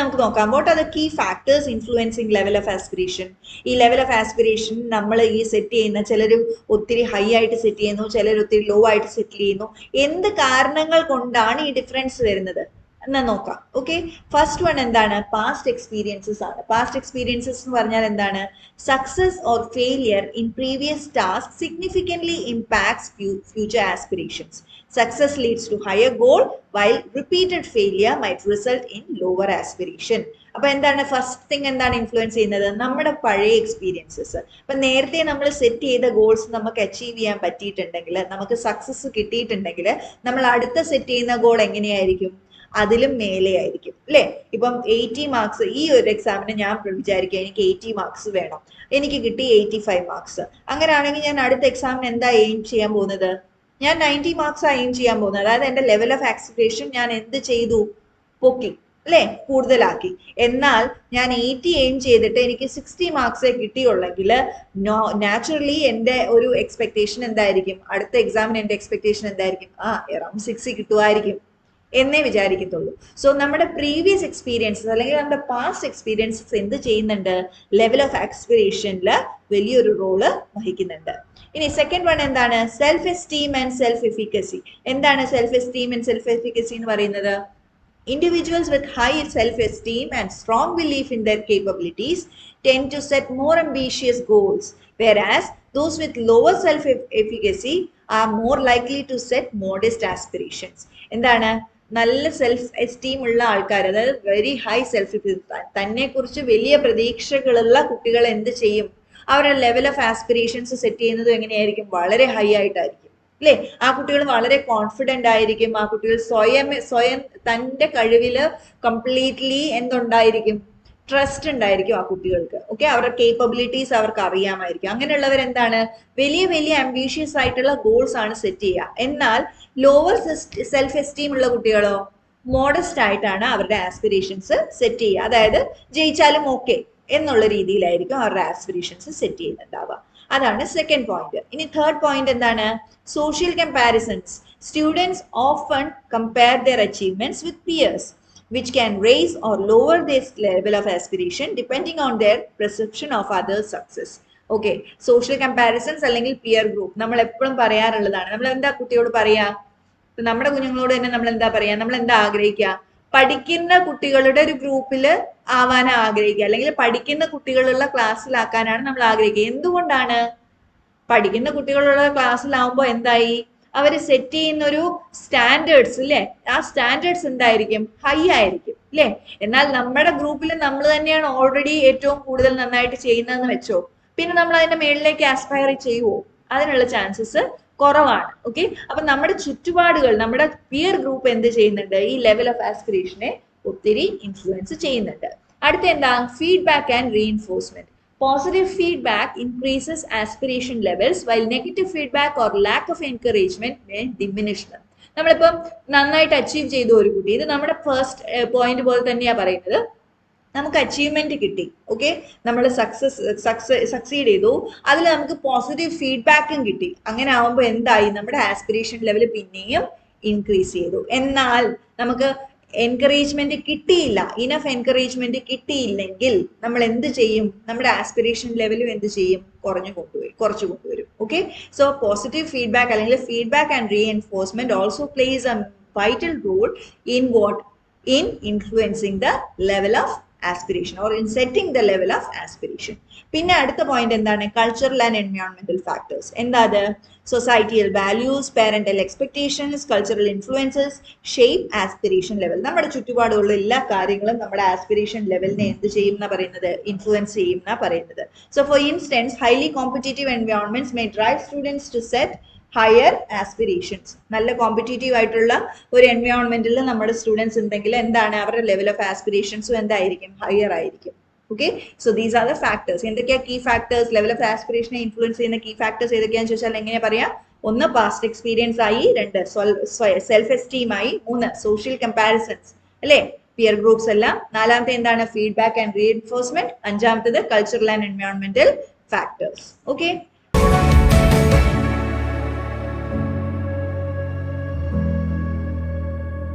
നമുക്ക് നോക്കാം. What are the key factors influencing level of aspiration? ഈ ലെവൽ ഓഫ് ആസ്പിറേഷൻ നമ്മൾ ഈ സെറ്റ് ചെയ്യുന്ന, ചിലർ ഒത്തിരി ഹൈ ആയിട്ട് സെറ്റ് ചെയ്യുന്നു, ചിലർ ഒത്തിരി ലോ ആയിട്ട് സെറ്റ് ചെയ്യുന്നു. എന്ത് കാരണങ്ങൾ കൊണ്ടാണ് ഈ ഡിഫറൻസ് വരുന്നത് എന്നാ നോക്കാം. ഓക്കെ, ഫസ്റ്റ് വൺ എന്താണ്? പാസ്റ്റ് എക്സ്പീരിയൻസസ് ആണ്. പാസ്റ്റ് എക്സ്പീരിയൻസസ് എന്ന് പറഞ്ഞാൽ എന്താണ്? Success or failure in previous task significantly impacts future aspirations. Success leads to higher goal while repeated failure might result in lower aspiration. അപ്പൊ എന്താണ് ഫസ്റ്റ് തിങ് എന്താണ് influence ചെയ്യുന്നത്? നമ്മുടെ പഴയ എക്സ്പീരിയൻസസ്. അപ്പൊ നേരത്തെ നമ്മൾ സെറ്റ് ചെയ്ത ഗോൾസ് നമുക്ക് അച്ചീവ് ചെയ്യാൻ പറ്റിയിട്ടുണ്ടെങ്കിൽ, നമുക്ക് സക്സസ് കിട്ടിയിട്ടുണ്ടെങ്കിൽ, നമ്മൾ അടുത്ത സെറ്റ് ചെയ്യുന്ന ഗോൾ എങ്ങനെയായിരിക്കും? അതിലും മേലെ ആയിരിക്കും അല്ലെ? ഇപ്പം 80 മാർക്സ് ഈ ഒരു എക്സാമിന് ഞാൻ വിചാരിക്കുക എനിക്ക് 80 മാർക്സ് വേണം, എനിക്ക് കിട്ടി 85 മാർക്സ്. അങ്ങനെയാണെങ്കിൽ ഞാൻ അടുത്ത എക്സാമിന് എന്താ എയിം ചെയ്യാൻ പോകുന്നത്? ഞാൻ 90 മാർക്സ് എയിം ചെയ്യാൻ പോകുന്നത്. അതായത് എന്റെ ലെവൽ ഓഫ് ആക്സിലേഷൻ ഞാൻ എന്ത് ചെയ്തു? പൊക്കി അല്ലെ, കൂടുതലാക്കി. എന്നാൽ ഞാൻ 80 എയിം ചെയ്തിട്ട് എനിക്ക് 60 മാർക്സേ കിട്ടിയുള്ളെങ്കിൽ നാച്ചുറലി എന്റെ ഒരു എക്സ്പെക്ടേഷൻ എന്തായിരിക്കും? അടുത്ത എക്സാമിന് എന്റെ എക്സ്പെക്ടേഷൻ എന്തായിരിക്കും? അറൌണ്ട് 60 കിട്ടുമായിരിക്കും എന്നേ വിചാരിക്കത്തുള്ളൂ. സോ നമ്മുടെ പ്രീവിയസ് എക്സ്പീരിയൻസസ് അല്ലെങ്കിൽ നമ്മുടെ പാസ്റ്റ് എക്സ്പീരിയൻസസ് എന്ത് ചെയ്യുന്നുണ്ട്? ലെവൽ ഓഫ് ആസ്പിറേഷനിൽ വലിയൊരു റോള് വഹിക്കുന്നുണ്ട്. ഇനി സെക്കൻഡ് വൺ എന്താണ്? Self esteem and self efficacy. എന്താണ് self esteem and self efficacy എന്ന് പറയുന്നത്? Individuals with high self-esteem and strong belief in their capabilities tend to set more ambitious goals, whereas those with lower self-efficacy are more likely to set modest aspirations. എന്താണ്? നല്ല self esteem ഉള്ള ആൾക്കാർ, അതായത് very high self, തന്നെ കുറിച്ച് വലിയ പ്രതീക്ഷകളുള്ള കുട്ടികൾ എന്ത് ചെയ്യും? അവരുടെ ലെവൽ ഓഫ് ആസ്പിറേഷൻസ് സെറ്റ് ചെയ്യുന്നത് എങ്ങനെയായിരിക്കും? വളരെ ഹൈ ആയിട്ടായിരിക്കും അല്ലെ? ആ കുട്ടികൾ വളരെ കോൺഫിഡന്റ് ആയിരിക്കും. ആ കുട്ടികൾ സ്വയം തന്റെ കഴിവില് കംപ്ലീറ്റ്ലി എന്തുണ്ടായിരിക്കും? ട്രസ്റ്റ് ഉണ്ടായിരിക്കും ആ കുട്ടികൾക്ക്. ഓക്കെ, അവരുടെ കേപ്പബിലിറ്റീസ് അവർക്ക് അറിയാമായിരിക്കും. അങ്ങനെയുള്ളവർ എന്താണ്? വലിയ വലിയ അംബീഷ്യസ് ആയിട്ടുള്ള ഗോൾസ് ആണ് സെറ്റ് ചെയ്യുക. എന്നാൽ ലോവർ സെൽഫ് എസ്റ്റീം ഉള്ള കുട്ടികളോ മോഡസ്റ്റ് ആയിട്ടാണ് അവരുടെ ആസ്പിറേഷൻസ് സെറ്റ് ചെയ്യുക. അതായത് ജയിച്ചാലും ഓക്കെ എന്നുള്ള രീതിയിലായിരിക്കും അവരുടെ ആസ്പിറേഷൻസ് സെറ്റ് ചെയ്യുന്നുണ്ടാവുക. അതാണ് സെക്കൻഡ് പോയിന്റ്. ഇനി തേർഡ് പോയിന്റ് എന്താണ്? Social comparisons. Students often compare their achievements with peers, which can raise or lower their level of aspiration depending on their perception of others' success. Okay, social comparisons അല്ലെങ്കിൽ peer group നമ്മൾ എപ്പോഴും പറയാറുള്ളതാണ്. നമ്മൾ എന്താ കുട്ടിയോട് പറയാ? നമ്മുടെ കുഞ്ഞുങ്ങളോട് തന്നെ നമ്മൾ എന്താ പറയാ? നമ്മൾ എന്താ ആഗ്രഹിക്കുക? പഠിക്കുന്ന കുട്ടികളുടെ ഒരു ഗ്രൂപ്പിൽ ആവാനാ ആഗ്രഹിക്കുക, അല്ലെങ്കിൽ പഠിക്കുന്ന കുട്ടികളുള്ള ക്ലാസ്സിലാക്കാനാണ് നമ്മൾ ആഗ്രഹിക്കുക. എന്തുകൊണ്ടാണ്? പഠിക്കുന്ന കുട്ടികളുള്ള ക്ലാസ്സിലാവുമ്പോൾ എന്തായി? അവര് സെറ്റ് ചെയ്യുന്ന ഒരു സ്റ്റാൻഡേർഡ്സ് ഇല്ലേ, ആ സ്റ്റാൻഡേർഡ്സ് എന്തായിരിക്കും? ഹൈ ആയിരിക്കും അല്ലെ? എന്നാൽ നമ്മുടെ ഗ്രൂപ്പിൽ നമ്മൾ തന്നെയാണ് ഓൾറെഡി ഏറ്റവും കൂടുതൽ നന്നായിട്ട് ചെയ്യുന്നതെന്ന് വെച്ചോ, പിന്നെ നമ്മൾ അതിന്റെ മേളിലേക്ക് ആസ്പയർ ചെയ്യുവോ? അതിനുള്ള ചാൻസസ് കുറവാണ്. ഓക്കെ, അപ്പൊ നമ്മുടെ ചുറ്റുപാടുകൾ, നമ്മുടെ പിയർ ഗ്രൂപ്പ് എന്ത് ചെയ്യുന്നുണ്ട്? ഈ ലെവൽ ഓഫ് ആസ്പിറേഷനെ ഒത്തിരി ഇൻഫ്ലുവൻസ് ചെയ്യുന്നുണ്ട്. അടുത്ത എന്താ? Feedback and reinforcement. Positive feedback increases aspiration levels, while negative feedback or lack of encouragement may diminish them. നമ്മളിപ്പം നന്നായിട്ട് അച്ചീവ് ചെയ്തു ഒരു കുട്ടി, ഇത് നമ്മുടെ ഫസ്റ്റ് പോയിന്റ് പോലെ തന്നെയാ പറയുന്നത്. നമുക്ക് അച്ചീവ്മെന്റ് കിട്ടി, ഓക്കെ, നമ്മൾ സക്സീഡ് ചെയ്തു, അതിൽ നമുക്ക് പോസിറ്റീവ് ഫീഡ്ബാക്കും കിട്ടി. അങ്ങനെ ആവുമ്പോൾ എന്തായി? നമ്മുടെ ആസ്പിറേഷൻ ലെവൽ പിന്നെയും ഇൻക്രീസ് ചെയ്തു. എന്നാൽ നമുക്ക് എൻകറേജ്മെന്റ് കിട്ടിയില്ല, ഇനഫ് എൻകറേജ്മെന്റ് കിട്ടിയില്ലെങ്കിൽ നമ്മൾ എന്ത് ചെയ്യും? നമ്മുടെ ആസ്പിറേഷൻ ലെവലും എന്ത് ചെയ്യും? കുറച്ചു കൊണ്ടുവരും. ഓക്കെ, സോ പോസിറ്റീവ് ഫീഡ്ബാക്ക് അല്ലെങ്കിൽ feedback and reinforcement also plays a vital role in what? In influencing the level of aspiration or in setting the level of aspiration. പിന്നെ അടുത്ത പോയിന്റ് എന്താണ്? കൾച്ചറൽ ആൻഡ് എൻവയോൺമെന്റൽ ഫാക്ടേഴ്സ്. എന്താ അത്? Societal values, parental expectations, cultural influences shape aspiration level. നമ്മുടെ ചുറ്റുപാടുള്ള എല്ലാ കാര്യങ്ങളും നമ്മുടെ ആസ്പിറേഷൻ ലെവലിനെ എന്ത് ചെയ്യും എന്നാ പറയുന്നത്? ഇൻഫ്ലുവൻസ് ചെയ്യും എന്നാ പറയുന്നത്. So for instance, highly competitive environments may drive students to set higher aspirations. നല്ല കോമ്പറ്റീറ്റീവ് ആയിട്ടുള്ള ഒരു എൻവയോൺമെന്റിൽ നമ്മുടെ സ്റ്റുഡൻസ് ഉണ്ടെങ്കിൽ എന്താണ്? അവരുടെ ലെവൽ ഓഫ് ആസ്പിറേഷൻസും എന്തായിരിക്കും? ഹയർ ആയിരിക്കും. Okay, so these are the factors. എന്തൊക്കെയാ കീ ഫാക്ടേഴ്സ്? ലെവൽ ഓഫ് ആസ്പിറേഷനെ ഇൻഫ്ലുവൻസ് ചെയ്യുന്ന കീ ഫാക്ടേഴ്സ് ഏതൊക്കെയാണെന്ന് ചോദിച്ചാൽ എങ്ങനെ പറയാം? ഒന്ന് പാസ്റ്റ് എക്സ്പീരിയൻസ് ആയി, രണ്ട് സെൽഫ് എസ്റ്റീം ആയി, മൂന്ന് സോഷ്യൽ കമ്പാരിസൺസ് അല്ലെ, പിയർ ഗ്രൂപ്പ്സ് എല്ലാം, നാലാമത്തെ എന്താണ്? ഫീഡ്ബാക്ക് ആൻഡ് റീഎൻഫോഴ്സ്മെന്റ്, അഞ്ചാമത്തത് കൾച്ചറൽ ആൻഡ് എൻവയോൺമെന്റൽ ഫാക്ടേഴ്സ്. ഓക്കെ,